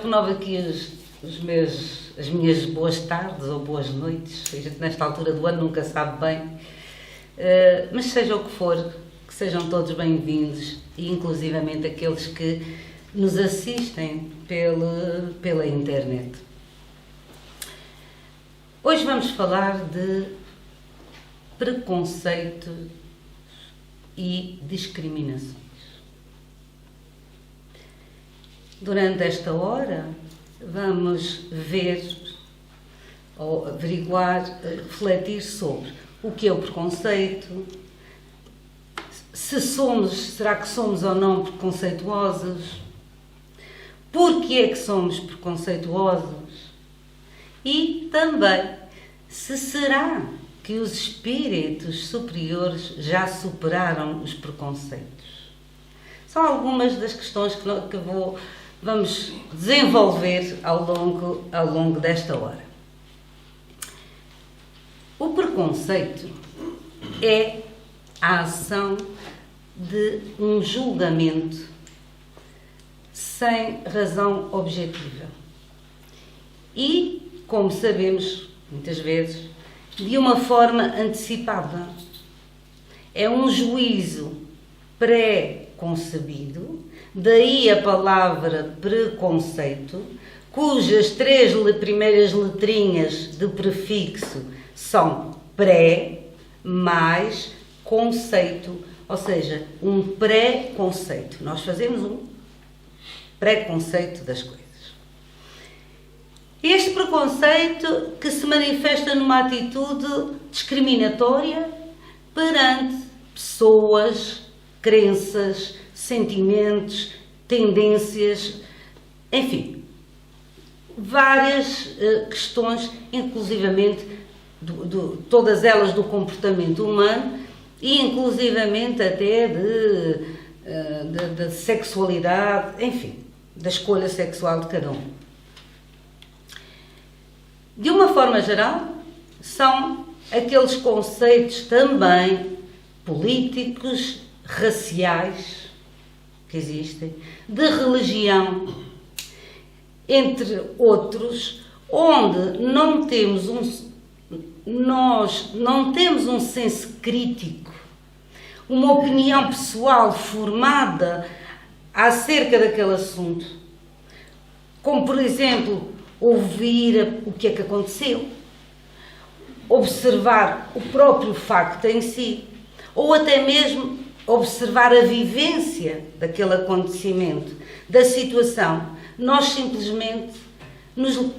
renovo aqui as minhas boas tardes ou boas noites. A gente nesta altura do ano nunca sabe bem. Mas seja o que for, que sejam todos bem-vindos, e inclusivamente aqueles que nos assistem pela internet. Hoje vamos falar de preconceito e discriminações. Durante esta hora vamos ver ou averiguar, refletir sobre o que é o preconceito, será que somos ou não preconceituosos, porque é que somos preconceituosos e também se será que os espíritos superiores já superaram os preconceitos. São algumas das questões que vamos desenvolver ao longo desta hora. O preconceito é a ação de um julgamento sem razão objetiva e, como sabemos, muitas vezes, de uma forma antecipada. É um juízo pré-concebido, daí a palavra preconceito, cujas 3 primeiras letrinhas de prefixo são pré mais conceito, ou seja, um pré-conceito. Nós fazemos um preconceito das coisas. Este preconceito que se manifesta numa atitude discriminatória perante pessoas, crenças, sentimentos, tendências, enfim, várias questões, inclusivamente todas elas do comportamento humano e inclusivamente até de sexualidade, enfim, da escolha sexual de cada um. De uma forma geral, são aqueles conceitos também políticos, raciais, que existem, de religião, entre outros, onde nós não temos um senso crítico, uma opinião pessoal formada acerca daquele assunto, como, por exemplo, ouvir o que é que aconteceu, observar o próprio facto em si, ou até mesmo observar a vivência daquele acontecimento, da situação. Nós simplesmente nos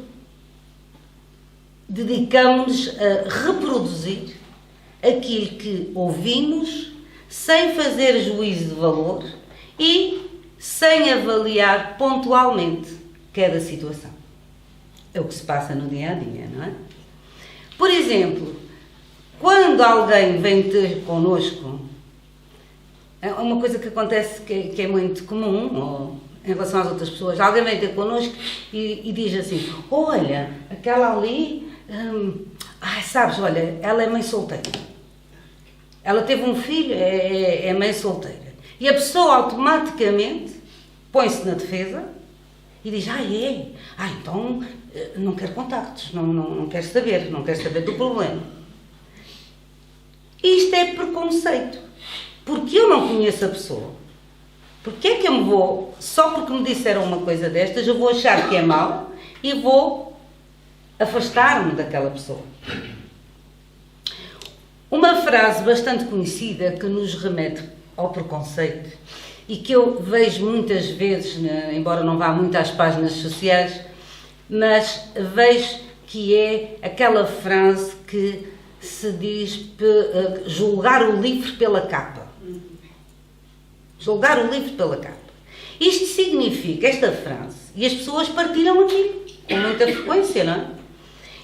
dedicamos a reproduzir aquilo que ouvimos, sem fazer juízo de valor e sem avaliar pontualmente cada situação. É o que se passa no dia a dia, não é? Por exemplo, quando alguém vem ter connosco, é uma coisa que acontece que é muito comum, ou em relação às outras pessoas, alguém vem ter connosco e diz assim: olha, aquela ali, sabes, olha, ela é mãe solteira. Ela teve um filho, é mãe solteira. E a pessoa automaticamente põe-se na defesa e diz: então não quero contactos, não quero saber do problema. Isto é preconceito, porque eu não conheço a pessoa. Porque é que eu me vou, só porque me disseram uma coisa destas, eu vou achar que é mau e vou afastar-me daquela pessoa? Uma frase bastante conhecida que nos remete ao preconceito e que eu vejo muitas vezes, embora não vá muito às páginas sociais, mas vejo que é aquela frase que se diz julgar o livro pela capa. Julgar o livro pela capa. Isto significa, esta frase, e as pessoas partilham aquilo com muita frequência, não é?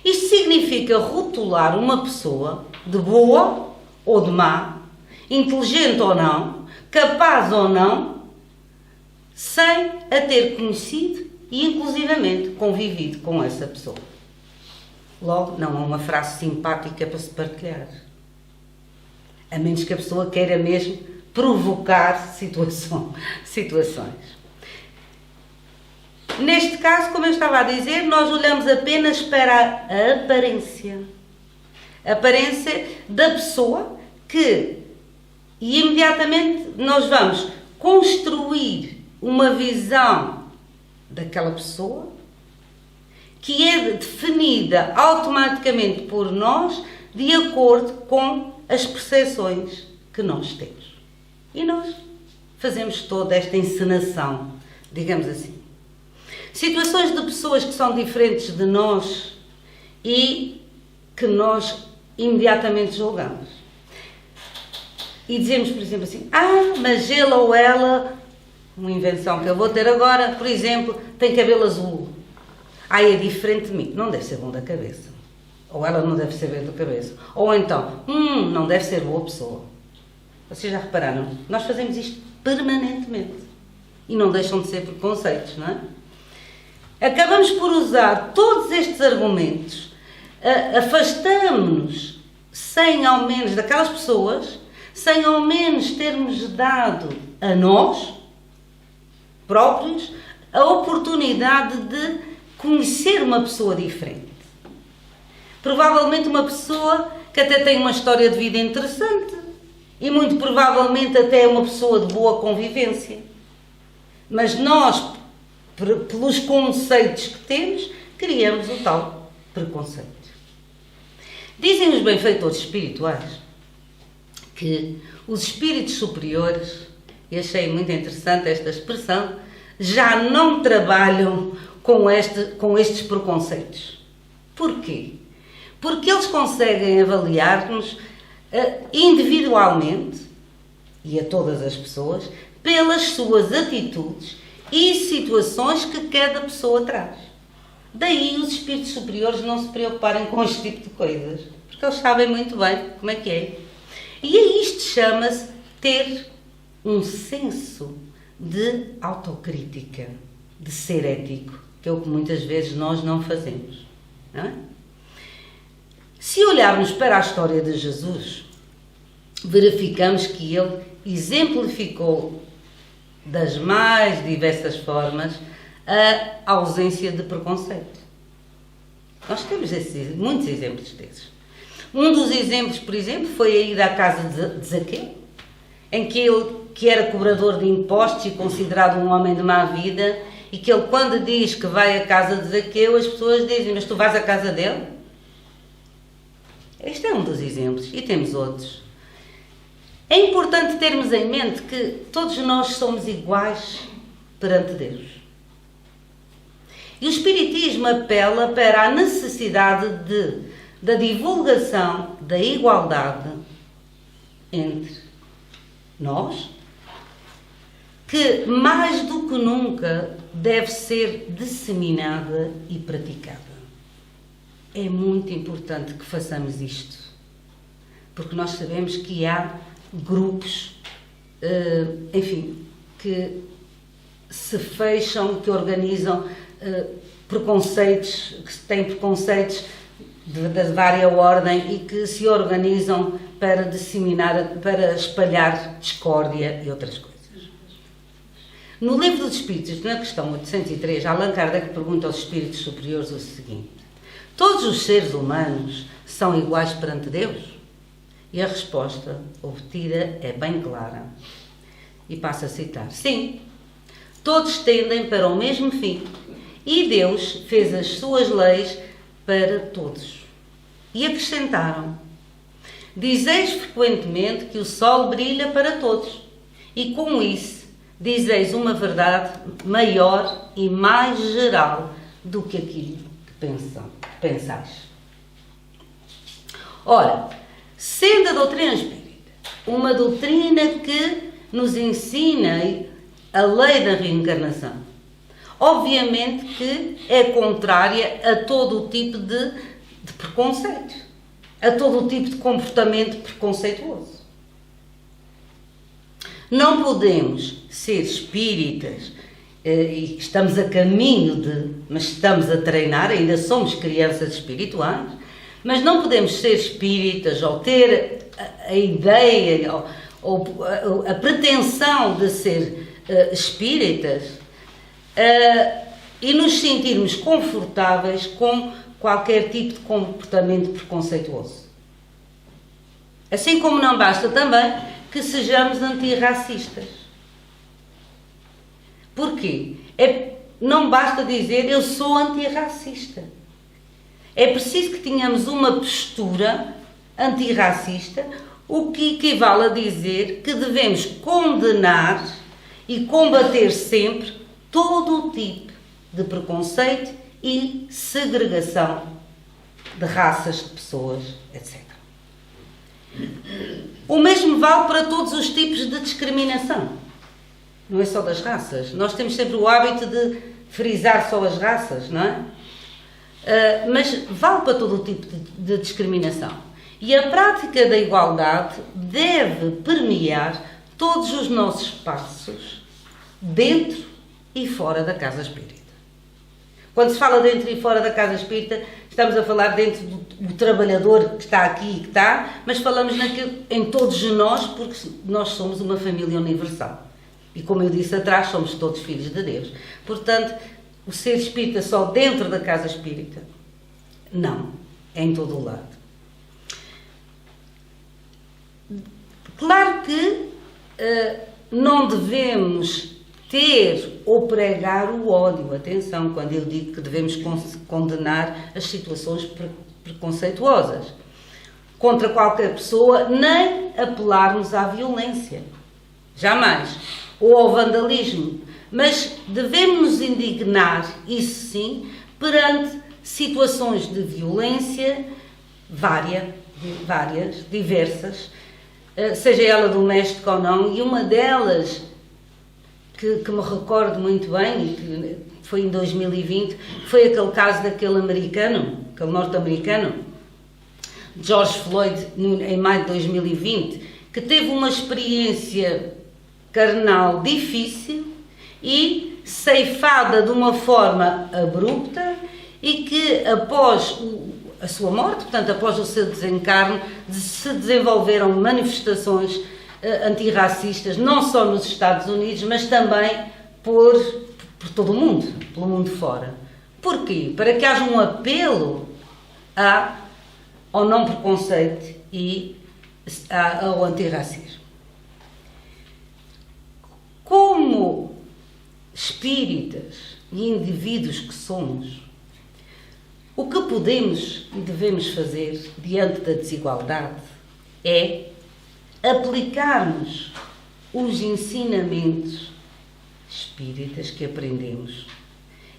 Isto significa rotular uma pessoa de boa ou de má, inteligente ou não, capaz ou não, sem a ter conhecido e inclusivamente convivido com essa pessoa. Logo, não é uma frase simpática para se partilhar. A menos que a pessoa queira mesmo provocar situações. Neste caso, como eu estava a dizer, nós olhamos apenas para a aparência. A aparência da pessoa e imediatamente nós vamos construir uma visão daquela pessoa que é definida automaticamente por nós de acordo com as percepções que nós temos. E nós fazemos toda esta encenação, digamos assim. Situações de pessoas que são diferentes de nós e que nós imediatamente julgamos. E dizemos, por exemplo, assim, mas ele ou ela, uma invenção que eu vou ter agora, por exemplo, tem cabelo azul. É diferente de mim. Não deve ser bom da cabeça. Ou ela não deve ser bem da cabeça. Ou então, não deve ser boa pessoa. Vocês já repararam? Nós fazemos isto permanentemente. E não deixam de ser preconceitos, não é? Acabamos por usar todos estes argumentos, afastamos-nos sem ao menos daquelas pessoas, sem ao menos termos dado a nós próprios a oportunidade de conhecer uma pessoa diferente. Provavelmente uma pessoa que até tem uma história de vida interessante e muito provavelmente até é uma pessoa de boa convivência. Mas nós, pelos conceitos que temos, criamos o tal preconceito. Dizem os benfeitores espirituais que os espíritos superiores, e achei muito interessante esta expressão, já não trabalham com estes preconceitos. Porquê? Porque eles conseguem avaliar-nos individualmente, e a todas as pessoas, pelas suas atitudes e situações que cada pessoa traz. Daí os espíritos superiores não se preocuparem com este tipo de coisas, porque eles sabem muito bem como é que é. E a isto chama-se ter um senso de autocrítica, de ser ético, que é o que muitas vezes nós não fazemos. Não é? Se olharmos para a história de Jesus, verificamos que ele exemplificou das mais diversas formas a ausência de preconceito. Nós temos muitos exemplos desses. Um dos exemplos, por exemplo, foi a ida à casa de Zaqueu, em que ele, que era cobrador de impostos e considerado um homem de má vida, e que ele, quando diz que vai à casa de Zaqueu, as pessoas dizem, mas tu vais à casa dele? Este é um dos exemplos, e temos outros. É importante termos em mente que todos nós somos iguais perante Deus. E o Espiritismo apela para a necessidade da divulgação da igualdade entre nós, que mais do que nunca deve ser disseminada e praticada. É muito importante que façamos isto, porque nós sabemos que há grupos, que se fecham, que organizam preconceitos, que têm preconceitos de vária ordem e que se organizam para disseminar, para espalhar discórdia e outras coisas. No Livro dos Espíritos, na questão 803, Allan Kardec pergunta aos espíritos superiores o seguinte: todos os seres humanos são iguais perante Deus? E a resposta obtida é bem clara. E passo a citar: sim, todos tendem para o mesmo fim e Deus fez as suas leis para todos. E acrescentaram: dizeis frequentemente que o sol brilha para todos e com isso dizeis uma verdade maior e mais geral do que aquilo que pensais. Ora, sendo a doutrina espírita uma doutrina que nos ensina a lei da reencarnação, obviamente que é contrária a todo o tipo de preconceito, a todo o tipo de comportamento preconceituoso. Não podemos ser espíritas e estamos a caminho mas estamos a treinar, ainda somos crianças espirituais, mas não podemos ser espíritas ou ter a ideia ou a pretensão de ser espíritas e nos sentirmos confortáveis com qualquer tipo de comportamento preconceituoso. Assim como não basta também que sejamos antirracistas. Porquê? Não basta dizer eu sou antirracista. É preciso que tenhamos uma postura antirracista, o que equivale a dizer que devemos condenar e combater sempre todo o tipo de preconceito e segregação de raças, de pessoas, etc. O mesmo vale para todos os tipos de discriminação. Não é só das raças. Nós temos sempre o hábito de frisar só as raças, não é? Mas vale para todo o tipo de discriminação. E a prática da igualdade deve permear todos os nossos passos, dentro e fora da casa espírita. Quando se fala dentro e fora da casa espírita, estamos a falar dentro do trabalhador que está aqui e que está, mas falamos em todos nós, porque nós somos uma família universal. E como eu disse atrás, somos todos filhos de Deus. Portanto, o ser espírita só dentro da casa espírita? Não, é em todo o lado. Claro que não devemos ter ou pregar o ódio. Atenção, quando eu digo que devemos condenar as situações preconceituosas contra qualquer pessoa, nem apelarmos à violência. Jamais. Ou ao vandalismo. Mas devemos nos indignar, isso sim, perante situações de violência várias, diversas, seja ela doméstica ou não, e uma delas que me recordo muito bem, que foi em 2020, foi aquele caso daquele americano, aquele norte-americano, George Floyd, em maio de 2020, que teve uma experiência carnal difícil e ceifada de uma forma abrupta, e que após a sua morte, portanto após o seu desencarne, se desenvolveram manifestações antirracistas, não só nos Estados Unidos, mas também por todo o mundo, pelo mundo fora. Porquê? Para que haja um apelo ao não preconceito e ao antirracismo. Como espíritas e indivíduos que somos, o que podemos e devemos fazer diante da desigualdade é aplicarmos os ensinamentos espíritas que aprendemos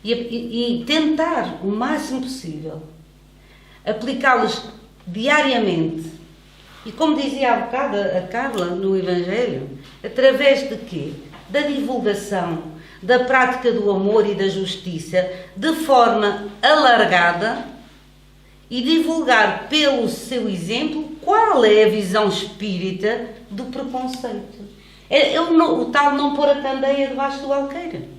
e tentar o máximo possível aplicá-los diariamente. E como dizia há bocado a Carla no Evangelho, através de quê? Da divulgação, da prática do amor e da justiça, de forma alargada, e divulgar pelo seu exemplo qual é a visão espírita do preconceito. O tal não pôr a candeia debaixo do alqueire.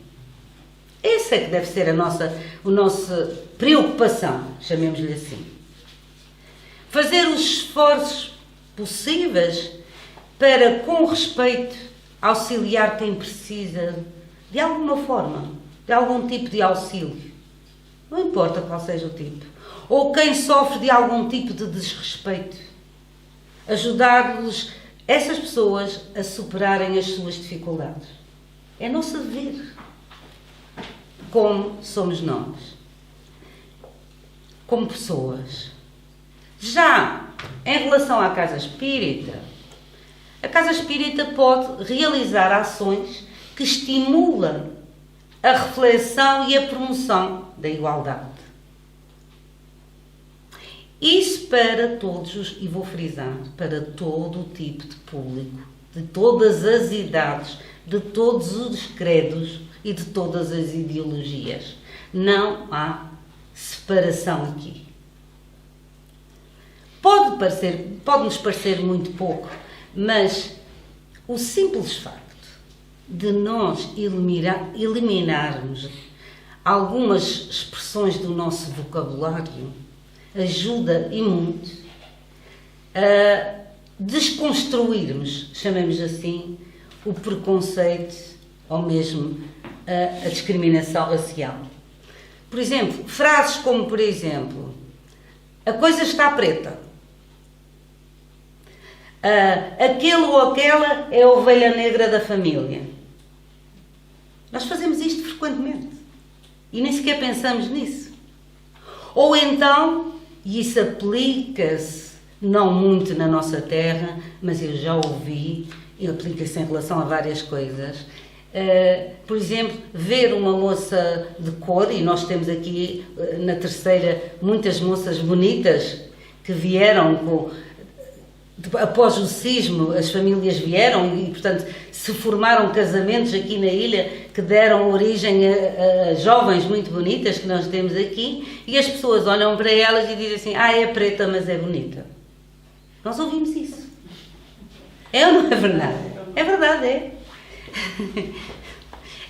Essa é que deve ser a nossa preocupação, chamemos-lhe assim. Fazer os esforços possíveis para, com respeito, auxiliar quem precisa, de alguma forma, de algum tipo de auxílio. Não importa qual seja o tipo. Ou quem sofre de algum tipo de desrespeito. Ajudar-los, essas pessoas, a superarem as suas dificuldades. É nosso dever. Como somos nós. Como pessoas. Já em relação à Casa Espírita, a Casa Espírita pode realizar ações que estimulam a reflexão e a promoção da igualdade. Isso para todos, e vou frisar, para todo o tipo de público, de todas as idades, de todos os credos e de todas as ideologias. Não há separação aqui. Pode-nos parecer muito pouco, mas o simples facto de nós eliminarmos algumas expressões do nosso vocabulário ajuda e muito a desconstruirmos, chamemos assim, o preconceito ou mesmo a discriminação racial. Por exemplo, frases como, por exemplo, a coisa está preta. Aquele ou aquela é a ovelha negra da família. Nós fazemos isto frequentemente e nem sequer pensamos nisso. Ou então, e isso aplica-se não muito na nossa terra, mas eu já ouvi, e aplica-se em relação a várias coisas. Por exemplo, ver uma moça de cor, e nós temos aqui na Terceira muitas moças bonitas que vieram após o sismo, as famílias vieram e, portanto, se formaram casamentos aqui na ilha que deram origem a jovens muito bonitas que nós temos aqui, e as pessoas olham para elas e dizem assim: é preta, mas é bonita. Nós ouvimos isso. É ou não é verdade? É verdade, é.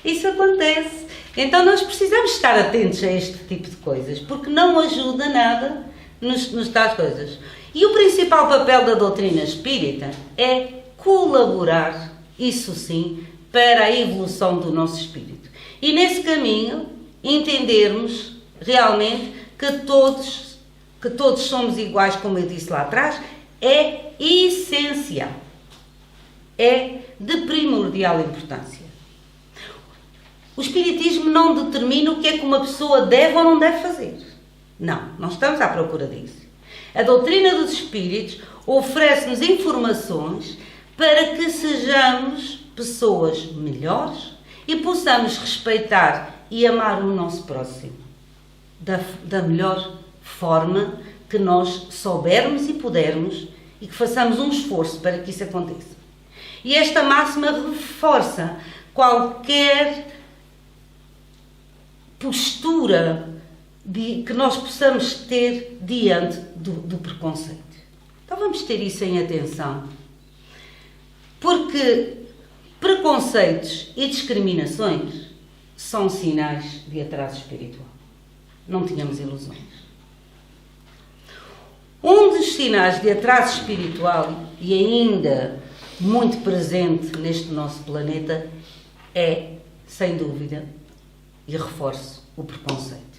Isso acontece. Então nós precisamos estar atentos a este tipo de coisas, porque não ajuda nada nos tais coisas. E o principal papel da doutrina espírita é colaborar, isso sim, para a evolução do nosso espírito. E nesse caminho, entendermos realmente que todos somos iguais, como eu disse lá atrás, é essencial. É de primordial importância. O Espiritismo não determina o que é que uma pessoa deve ou não deve fazer. Não estamos à procura disso. A doutrina dos Espíritos oferece-nos informações para que sejamos pessoas melhores e possamos respeitar e amar o nosso próximo da melhor forma que nós soubermos e pudermos, e que façamos um esforço para que isso aconteça. E esta máxima reforça qualquer postura que nós possamos ter diante do preconceito. Então vamos ter isso em atenção. Porque preconceitos e discriminações são sinais de atraso espiritual. Não tínhamos ilusões. Um dos sinais de atraso espiritual, e ainda muito presente neste nosso planeta, é, sem dúvida, e reforço, o preconceito.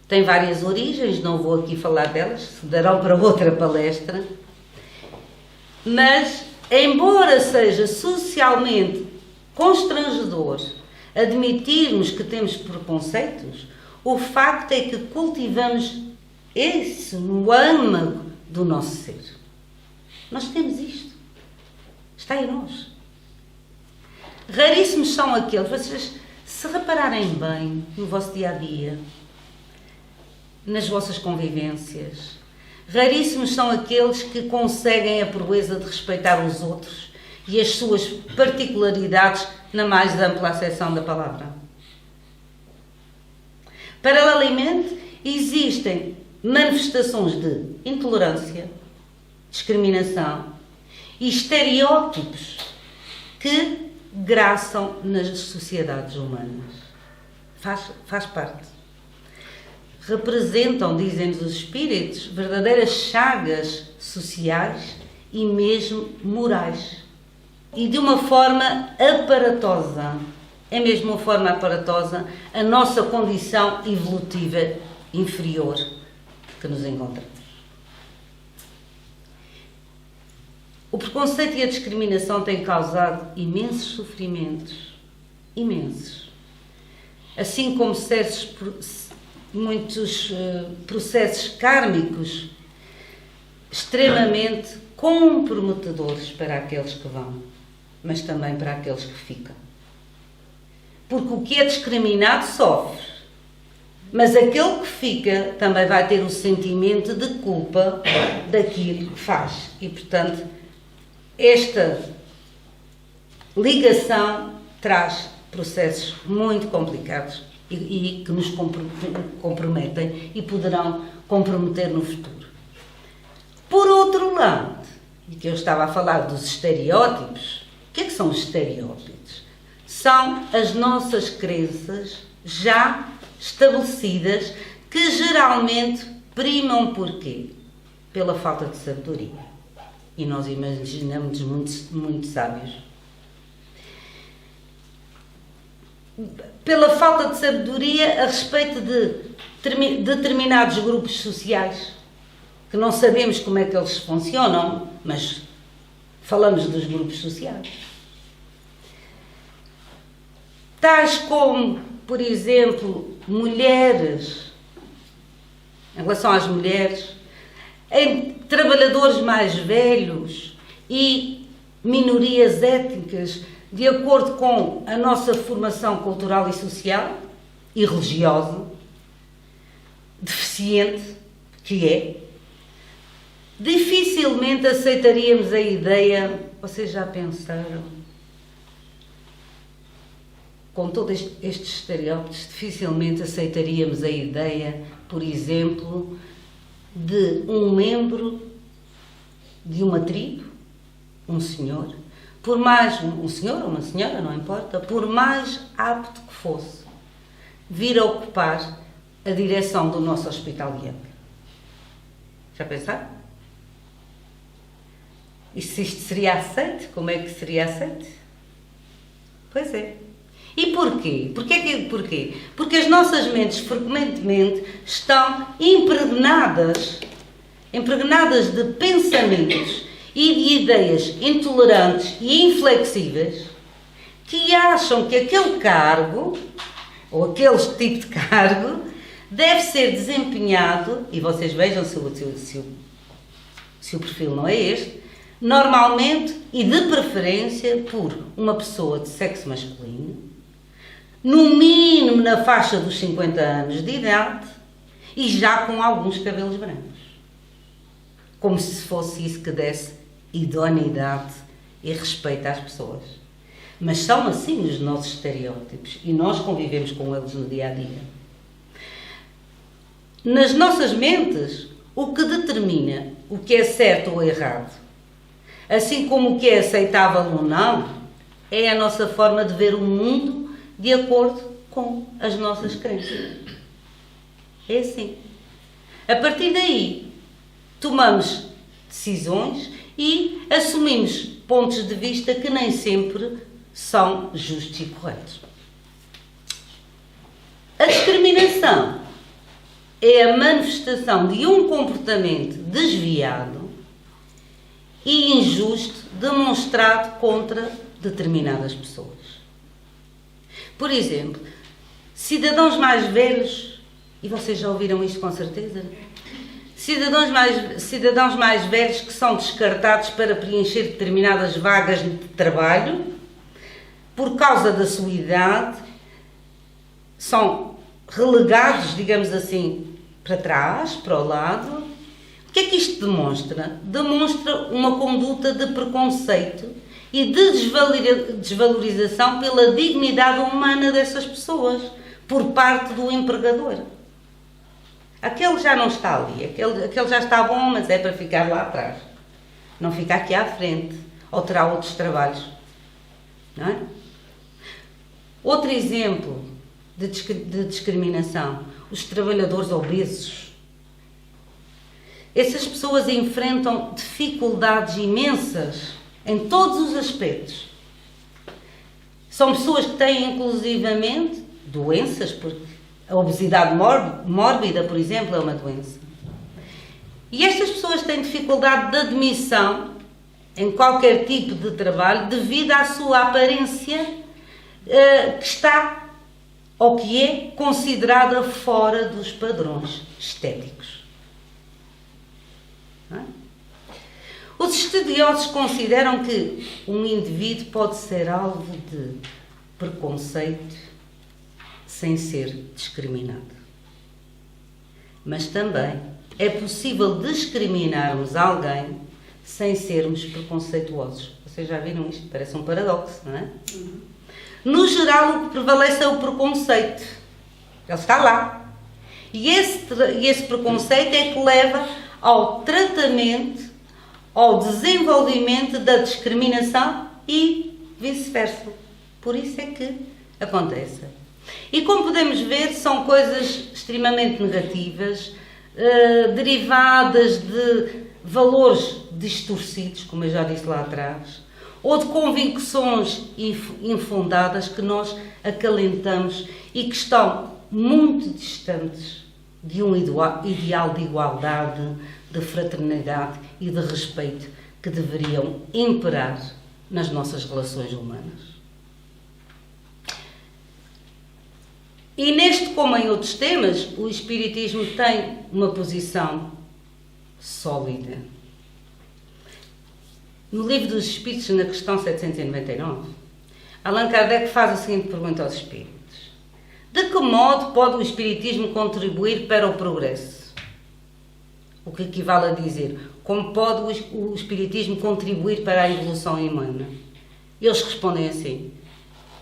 Tem várias origens, não vou aqui falar delas, se darão para outra palestra, mas, embora seja socialmente constrangedor admitirmos que temos preconceitos, o facto é que cultivamos isso no âmago do nosso ser. Nós temos isto. Está em nós. Raríssimos são aqueles, vocês, se repararem bem no vosso dia-a-dia, nas vossas convivências, raríssimos são aqueles que conseguem a proeza de respeitar os outros e as suas particularidades na mais ampla acessão da palavra. Paralelamente, existem manifestações de intolerância, discriminação e estereótipos que graçam nas sociedades humanas. Faz parte. Representam, dizem-nos os espíritos, verdadeiras chagas sociais e mesmo morais. E de uma forma aparatosa, é mesmo uma forma aparatosa, a nossa condição evolutiva inferior que nos encontramos. O preconceito e a discriminação têm causado imensos sofrimentos, imensos. Assim como muitos processos kármicos extremamente comprometedores para aqueles que vão, mas também para aqueles que ficam. Porque o que é discriminado sofre, mas aquele que fica também vai ter o sentimento de culpa daquilo que faz. E, portanto, esta ligação traz processos muito complicados e que nos comprometem e poderão comprometer no futuro. Por outro lado, e que eu estava a falar dos estereótipos, o que é que são os estereótipos? São as nossas crenças já estabelecidas que geralmente primam por quê? Pela falta de sabedoria. E nós imaginamos muito sábios. pela falta de sabedoria a respeito de determinados grupos sociais, que não sabemos como é que eles funcionam, mas falamos dos grupos sociais. Tais como, por exemplo, mulheres, em relação às mulheres, em trabalhadores mais velhos e minorias étnicas, de acordo com a nossa formação cultural e social e religiosa, deficiente que é, dificilmente aceitaríamos a ideia, vocês já pensaram, com todos estes estereótipos, dificilmente aceitaríamos a ideia, por exemplo, de um membro de uma tribo, um senhor, por mais, um senhor ou uma senhora, não importa, por mais apto que fosse, vir a ocupar a direção do nosso hospital de Angra. Já pensaram? E se isto seria aceito, como é que seria aceito? Pois é. E porquê? Porquê? Porque as nossas mentes frequentemente estão impregnadas de pensamentos e de ideias intolerantes e inflexíveis que acham que aquele cargo, ou aquele tipo de cargo, deve ser desempenhado, e vocês vejam se o perfil não é este, normalmente e de preferência por uma pessoa de sexo masculino, no mínimo na faixa dos 50 anos de idade e já com alguns cabelos brancos. Como se fosse isso que desse idoneidade e respeito às pessoas. Mas são assim os nossos estereótipos e nós convivemos com eles no dia a dia. Nas nossas mentes, o que determina o que é certo ou errado, assim como o que é aceitável ou não, é a nossa forma de ver o mundo de acordo com as nossas crenças. É assim. A partir daí, tomamos decisões e assumimos pontos de vista que nem sempre são justos e corretos. A discriminação é a manifestação de um comportamento desviado e injusto demonstrado contra determinadas pessoas. Por exemplo, cidadãos mais velhos, e vocês já ouviram isto com certeza, cidadãos mais velhos que são descartados para preencher determinadas vagas de trabalho por causa da sua idade, são relegados, digamos assim, para trás, para o lado. O que é que isto demonstra? Demonstra uma conduta de preconceito e de desvalorização pela dignidade humana dessas pessoas por parte do empregador. Aquele já não está ali, aquele já está bom, mas é para ficar lá atrás. Não fica aqui à frente, ou terá outros trabalhos. Não é? Outro exemplo de discriminação, os trabalhadores obesos. Essas pessoas enfrentam dificuldades imensas em todos os aspectos. São pessoas que têm, inclusivamente, doenças, porque a obesidade mórbida, por exemplo, é uma doença. E estas pessoas têm dificuldade de admissão em qualquer tipo de trabalho devido à sua aparência que está, ou que é, considerada fora dos padrões estéticos. Não é? Os estudiosos consideram que um indivíduo pode ser alvo de preconceito sem ser discriminado. Mas também é possível discriminarmos alguém sem sermos preconceituosos. Vocês já viram isto? Parece um paradoxo, não é? No geral, o que prevalece é o preconceito. Ele está lá. E esse preconceito é que leva ao tratamento, ao desenvolvimento da discriminação e vice-versa. Por isso é que acontece. E como podemos ver, são coisas extremamente negativas, derivadas de valores distorcidos, como eu já disse lá atrás, ou de convicções infundadas que nós acalentamos e que estão muito distantes de um ideal de igualdade, de fraternidade e de respeito que deveriam imperar nas nossas relações humanas. E neste, como em outros temas, o Espiritismo tem uma posição sólida. No Livro dos Espíritos, na questão 799, Allan Kardec faz a seguinte pergunta aos espíritos: de que modo pode o Espiritismo contribuir para o progresso? O que equivale a dizer, como pode o Espiritismo contribuir para a evolução humana? Eles respondem assim: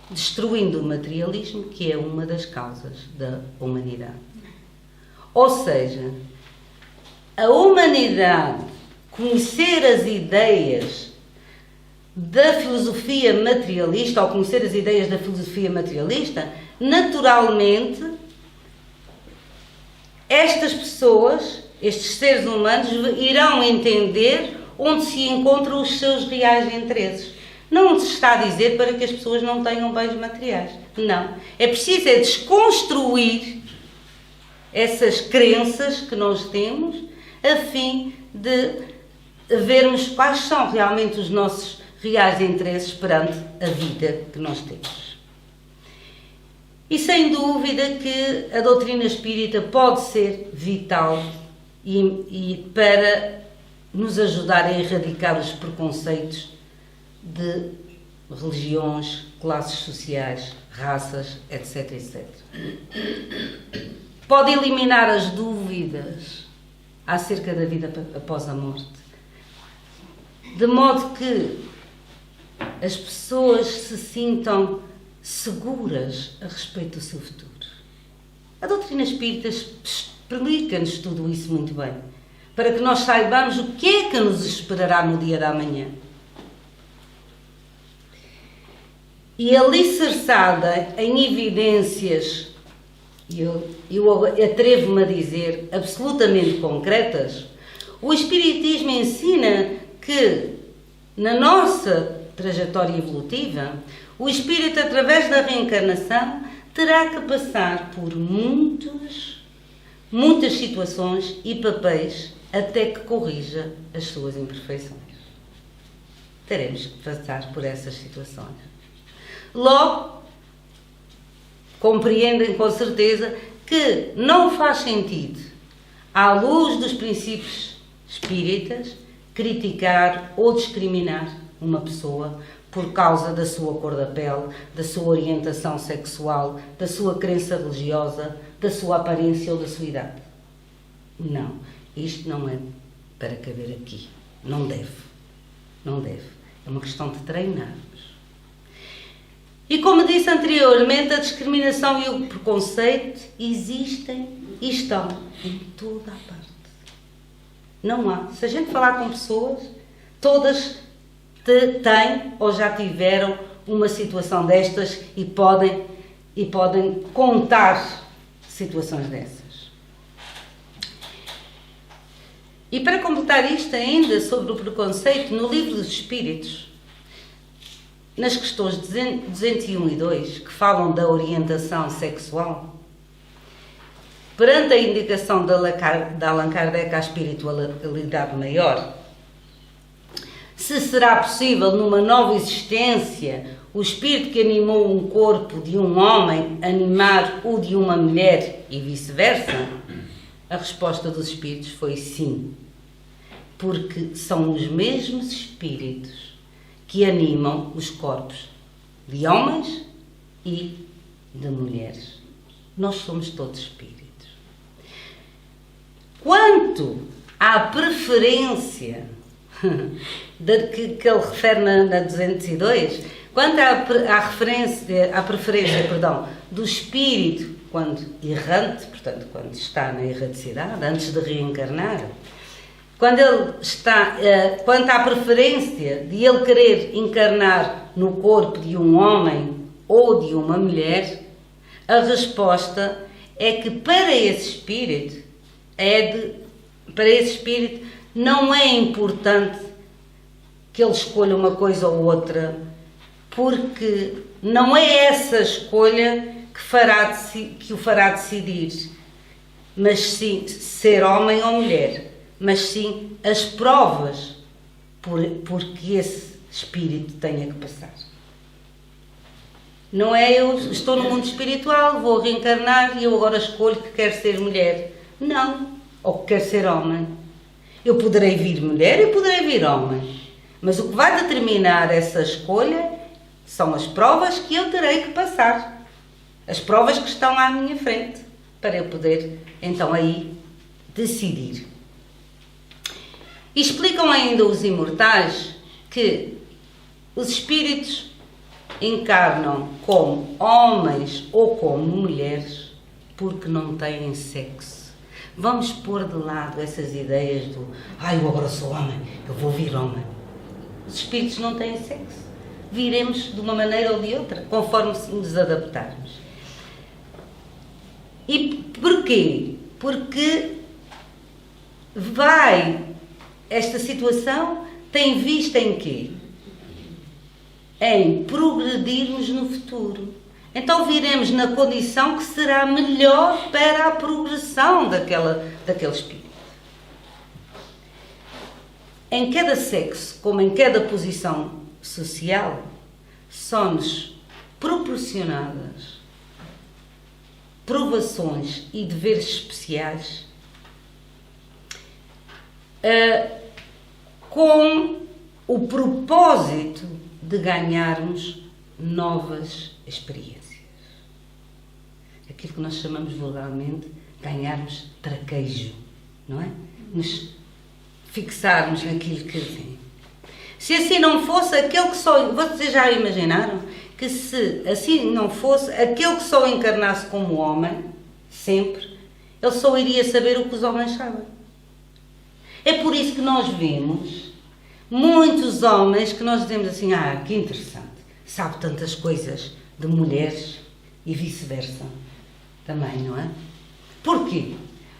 destruindo o materialismo, que é uma das causas da humanidade. Ou seja, a humanidade conhecer as ideias da filosofia materialista, ou conhecer as ideias da filosofia materialista, naturalmente, estas pessoas, estes seres humanos, irão entender onde se encontram os seus reais interesses. Não se está a dizer para que as pessoas não tenham bens materiais. Não. É preciso desconstruir essas crenças que nós temos a fim de vermos quais são realmente os nossos reais interesses perante a vida que nós temos. E sem dúvida que a doutrina espírita pode ser vital e para nos ajudar a erradicar os preconceitos de religiões, classes sociais, raças, etc, etc. Pode eliminar as dúvidas acerca da vida após a morte, de modo que as pessoas se sintam seguras a respeito do seu futuro. A doutrina espírita explica-nos tudo isso muito bem, para que nós saibamos o que é que nos esperará no dia da manhã. E alicerçada em evidências, eu atrevo-me a dizer, absolutamente concretas, o Espiritismo ensina que, na nossa trajetória evolutiva, o espírito, através da reencarnação, terá que passar por muitas situações e papéis até que corrija as suas imperfeições. Teremos que passar por essas situações. Logo, compreendem com certeza que não faz sentido, à luz dos princípios espíritas, criticar ou discriminar uma pessoa por causa da sua cor da pele, da sua orientação sexual, da sua crença religiosa, da sua aparência ou da sua idade. Não, isto não é para caber aqui. Não deve. Não deve. É uma questão de treinarmos. E como disse anteriormente, a discriminação e o preconceito existem e estão em toda a parte. Não há. Se a gente falar com pessoas, todas têm ou já tiveram uma situação destas e podem contar situações dessas. E para completar isto ainda sobre o preconceito, no Livro dos Espíritos, nas questões 201 e 2, que falam da orientação sexual, perante a indicação de Allan Kardec à espiritualidade maior, se será possível, numa nova existência, o espírito que animou um corpo de um homem animar o de uma mulher e vice-versa? A resposta dos espíritos foi sim, porque são os mesmos espíritos que animam os corpos de homens e de mulheres. Nós somos todos espíritos. Quanto à preferência que ele refere na 202, quanto à preferência do espírito quando errante, portanto, quando está na erraticidade, antes de reencarnar, quanto à preferência de ele querer encarnar no corpo de um homem ou de uma mulher, a resposta é que para esse espírito não é importante que ele escolha uma coisa ou outra, porque não é essa escolha que o fará decidir, mas sim ser homem ou mulher, mas sim as provas por que esse espírito tenha que passar. Não é eu estou no mundo espiritual, vou reencarnar e eu agora escolho que quero ser mulher. Não, ou que quero ser homem. Eu poderei vir mulher, eu poderei vir homem, mas o que vai determinar essa escolha são as provas que eu terei que passar. As provas que estão à minha frente, para eu poder, então, aí, decidir. E explicam ainda os imortais que os espíritos encarnam como homens ou como mulheres porque não têm sexo. Vamos pôr de lado essas ideias do eu agora sou homem, eu vou vir homem. Os espíritos não têm sexo. Viremos de uma maneira ou de outra, conforme nos adaptarmos. E porquê? Porque esta situação tem vista em quê? Em progredirmos no futuro. Então viremos na condição que será melhor para a progressão daquele espírito. Em cada sexo, como em cada posição social, são-nos proporcionadas provações e deveres especiais com o propósito de ganharmos novas experiências. Aquilo que nós chamamos vulgarmente ganharmos traquejo, não é? Nos fixarmos naquilo que vem. Se assim não fosse, aquele que só... Vocês já imaginaram que se assim não fosse, aquele que só encarnasse como homem, sempre, ele só iria saber o que os homens sabem. É por isso que nós vemos muitos homens que nós dizemos assim, que interessante, sabe tantas coisas de mulheres e vice-versa também, não é? Porquê?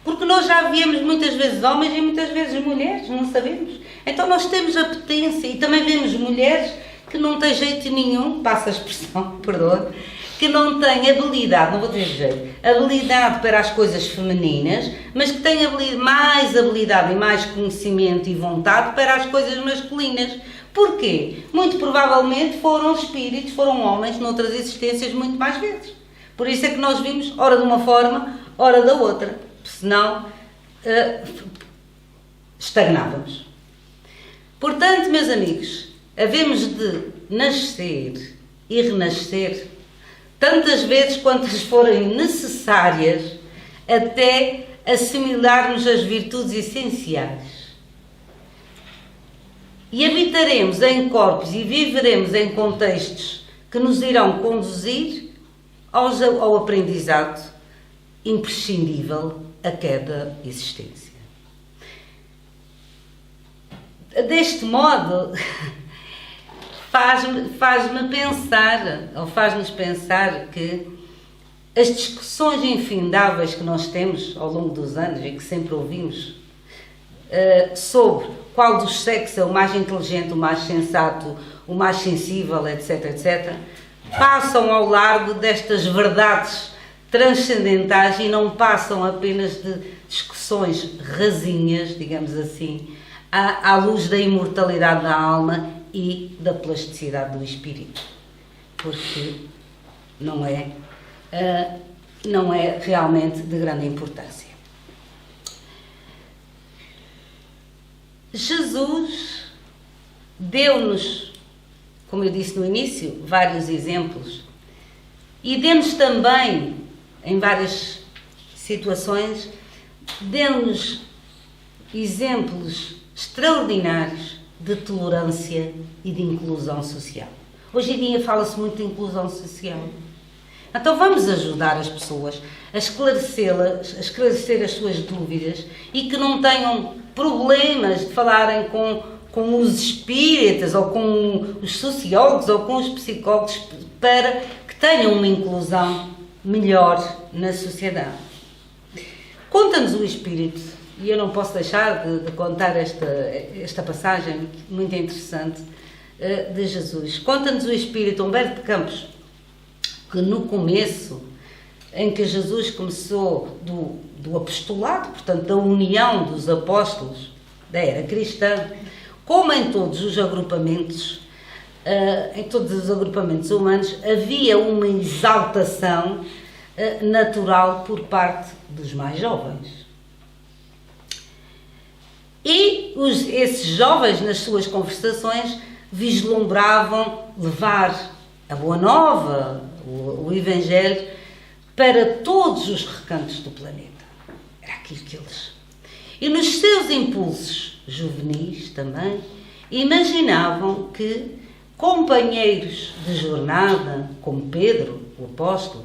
Porque nós já vemos muitas vezes homens e muitas vezes mulheres, não sabemos. Então nós temos apetência e também vemos mulheres que não têm jeito nenhum, passa a expressão, perdoa, que não têm habilidade, não vou dizer jeito, habilidade para as coisas femininas, mas que têm mais habilidade e mais conhecimento e vontade para as coisas masculinas. Porquê? Muito provavelmente foram espíritos, foram homens noutras existências muito mais vezes. Por isso é que nós vimos, ora de uma forma, ora da outra. Senão, estagnávamos. Portanto, meus amigos, havemos de nascer e renascer tantas vezes quantas forem necessárias até assimilarmos as virtudes essenciais. E habitaremos em corpos e viveremos em contextos que nos irão conduzir ao aprendizado imprescindível a cada existência. Deste modo, faz-me pensar, ou faz-nos pensar que as discussões infindáveis que nós temos ao longo dos anos e que sempre ouvimos sobre qual dos sexos é o mais inteligente, o mais sensato, o mais sensível, etc, etc, passam ao largo destas verdades transcendentais e não passam apenas de discussões rasinhas, digamos assim, à luz da imortalidade da alma e da plasticidade do espírito, porque não é realmente de grande importância. Jesus deu-nos, como eu disse no início, vários exemplos e deu-nos também, em várias situações, deu-nos exemplos extraordinários de tolerância e de inclusão social. Hoje em dia fala-se muito de inclusão social. Então vamos ajudar as pessoas a esclarecer as suas dúvidas e que não tenham problemas de falarem com os espíritas ou com os sociólogos ou com os psicólogos para que tenham uma inclusão melhor na sociedade. Conta-nos o Espírito e eu não posso deixar de contar esta passagem muito interessante de Jesus. Conta-nos o Espírito Humberto de Campos que no começo, em que Jesus começou do apostolado, portanto da união dos apóstolos da era cristã, como em todos os agrupamentos, humanos, havia uma exaltação natural por parte dos mais jovens. E esses jovens, nas suas conversações, vislumbravam levar a Boa Nova, o Evangelho, para todos os recantos do planeta. Era aquilo que eles... E nos seus impulsos juvenis também, imaginavam que companheiros de jornada, como Pedro, o apóstolo,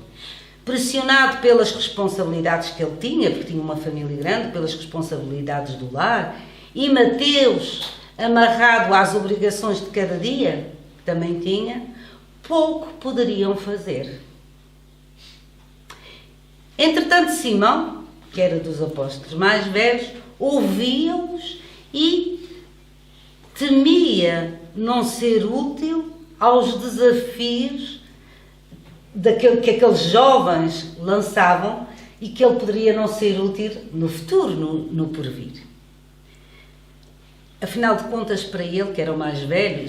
pressionado pelas responsabilidades que ele tinha, porque tinha uma família grande, pelas responsabilidades do lar, e Mateus, amarrado às obrigações de cada dia, que também tinha, pouco poderiam fazer. Entretanto, Simão, que era dos apóstolos mais velhos, ouvia-os e temia não ser útil aos desafios que aqueles jovens lançavam e que ele poderia não ser útil no futuro, no porvir. Afinal de contas, para ele, que era o mais velho,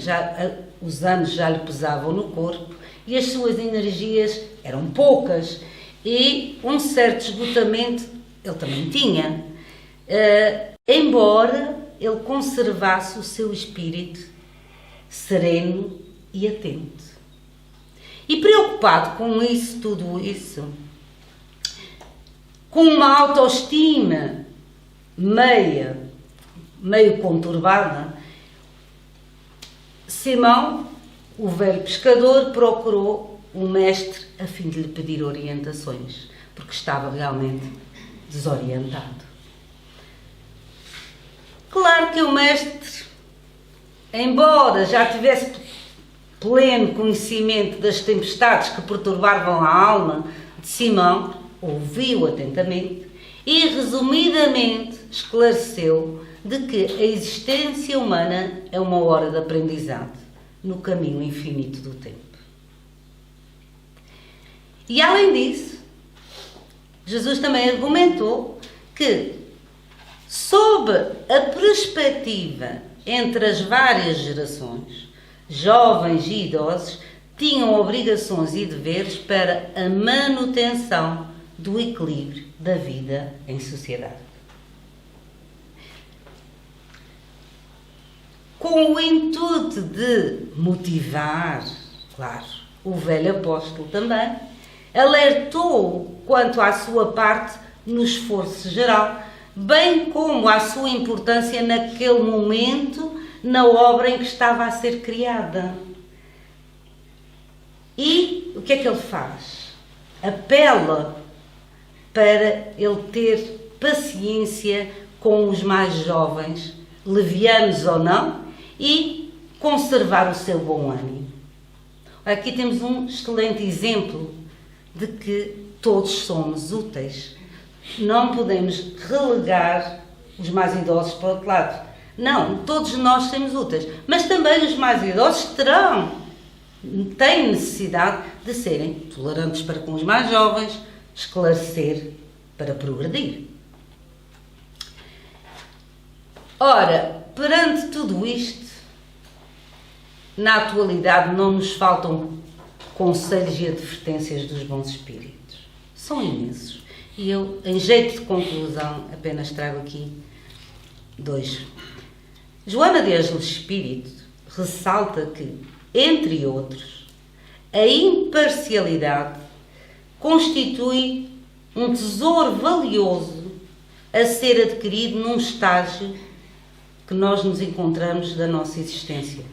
os anos já lhe pesavam no corpo e as suas energias eram poucas e um certo esgotamento ele também tinha, embora ele conservasse o seu espírito sereno e atento. E preocupado com tudo isso, com uma autoestima meio conturbada, Simão, o velho pescador, procurou o mestre a fim de lhe pedir orientações, porque estava realmente desorientado. Claro que o mestre, embora já tivesse pleno conhecimento das tempestades que perturbavam a alma de Simão, ouviu atentamente e, resumidamente, esclareceu de que a existência humana é uma hora de aprendizado no caminho infinito do tempo. E, além disso, Jesus também argumentou que, sob a perspectiva entre as várias gerações, jovens e idosos tinham obrigações e deveres para a manutenção do equilíbrio da vida em sociedade. Com o intuito de motivar, claro, o velho apóstolo também, alertou quanto à sua parte no esforço geral, bem como à sua importância naquele momento na obra em que estava a ser criada. E o que é que ele faz? Apela para ele ter paciência com os mais jovens, levianos ou não, e conservar o seu bom ânimo. Aqui temos um excelente exemplo de que todos somos úteis. Não podemos relegar os mais idosos para o outro lado. Não, todos nós somos úteis. Mas também os mais idosos têm necessidade de serem tolerantes para com os mais jovens, esclarecer para progredir. Ora, perante tudo isto, na atualidade não nos faltam conselhos e advertências dos bons espíritos. São imensos. E eu, em jeito de conclusão, apenas trago aqui 2. Joana de Ângeles Espírito ressalta que, entre outros, a imparcialidade constitui um tesouro valioso a ser adquirido num estágio que nós nos encontramos da nossa existência.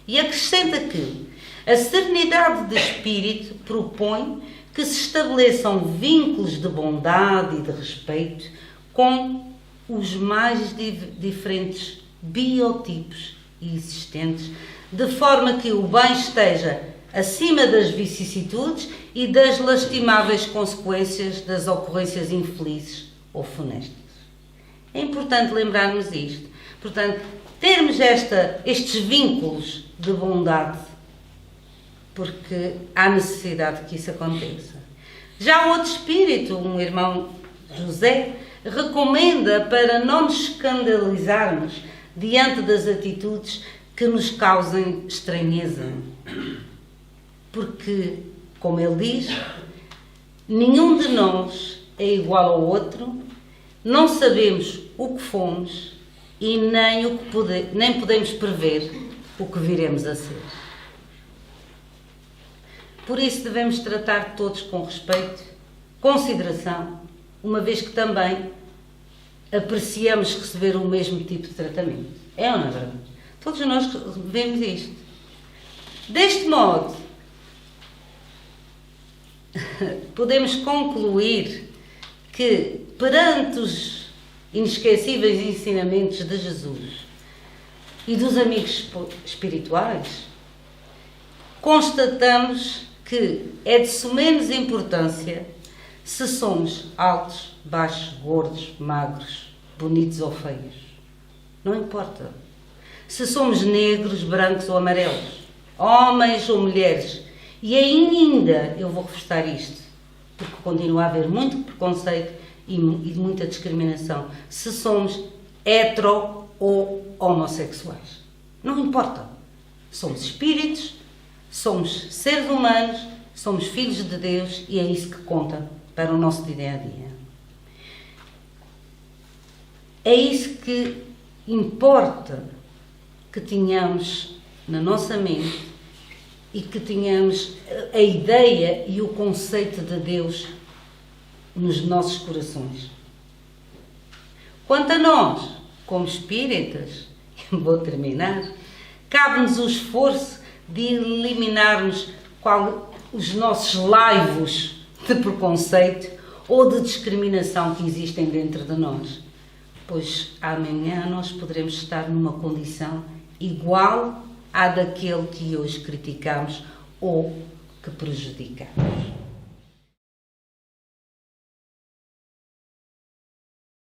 E acrescenta que a serenidade de espírito propõe que se estabeleçam vínculos de bondade e de respeito com os mais diferentes biotipos existentes, de forma que o bem esteja acima das vicissitudes e das lastimáveis consequências das ocorrências infelizes ou funestas. É importante lembrarmos isto. Portanto, termos estes vínculos de bondade, porque há necessidade que isso aconteça. Já o outro espírito, um irmão José, recomenda para não nos escandalizarmos diante das atitudes que nos causem estranheza. Porque, como ele diz, nenhum de nós é igual ao outro, não sabemos o que fomos e nem podemos prever o que viremos a ser. Por isso devemos tratar todos com respeito, consideração, uma vez que também apreciamos receber o mesmo tipo de tratamento. É ou não é verdade? Todos nós vemos isto. Deste modo, podemos concluir que, perante os inesquecíveis ensinamentos de Jesus e dos amigos espirituais, constatamos que é de sumenos importância se somos altos, baixos, gordos, magros, bonitos ou feios. Não importa. Se somos negros, brancos ou amarelos, homens ou mulheres. E ainda, eu vou reforçar isto, porque continua a haver muito preconceito e muita discriminação, se somos hetero ou homossexuais. Não importa. Somos espíritos, somos seres humanos, somos filhos de Deus e é isso que conta para o nosso dia-a-dia. É isso que importa que tenhamos na nossa mente e que tenhamos a ideia e o conceito de Deus nos nossos corações. Quanto a nós, como espíritas, vou terminar, cabe-nos o esforço de eliminarmos os nossos laivos de preconceito ou de discriminação que existem dentro de nós, pois amanhã nós poderemos estar numa condição igual à daquele que hoje criticamos ou que prejudicamos.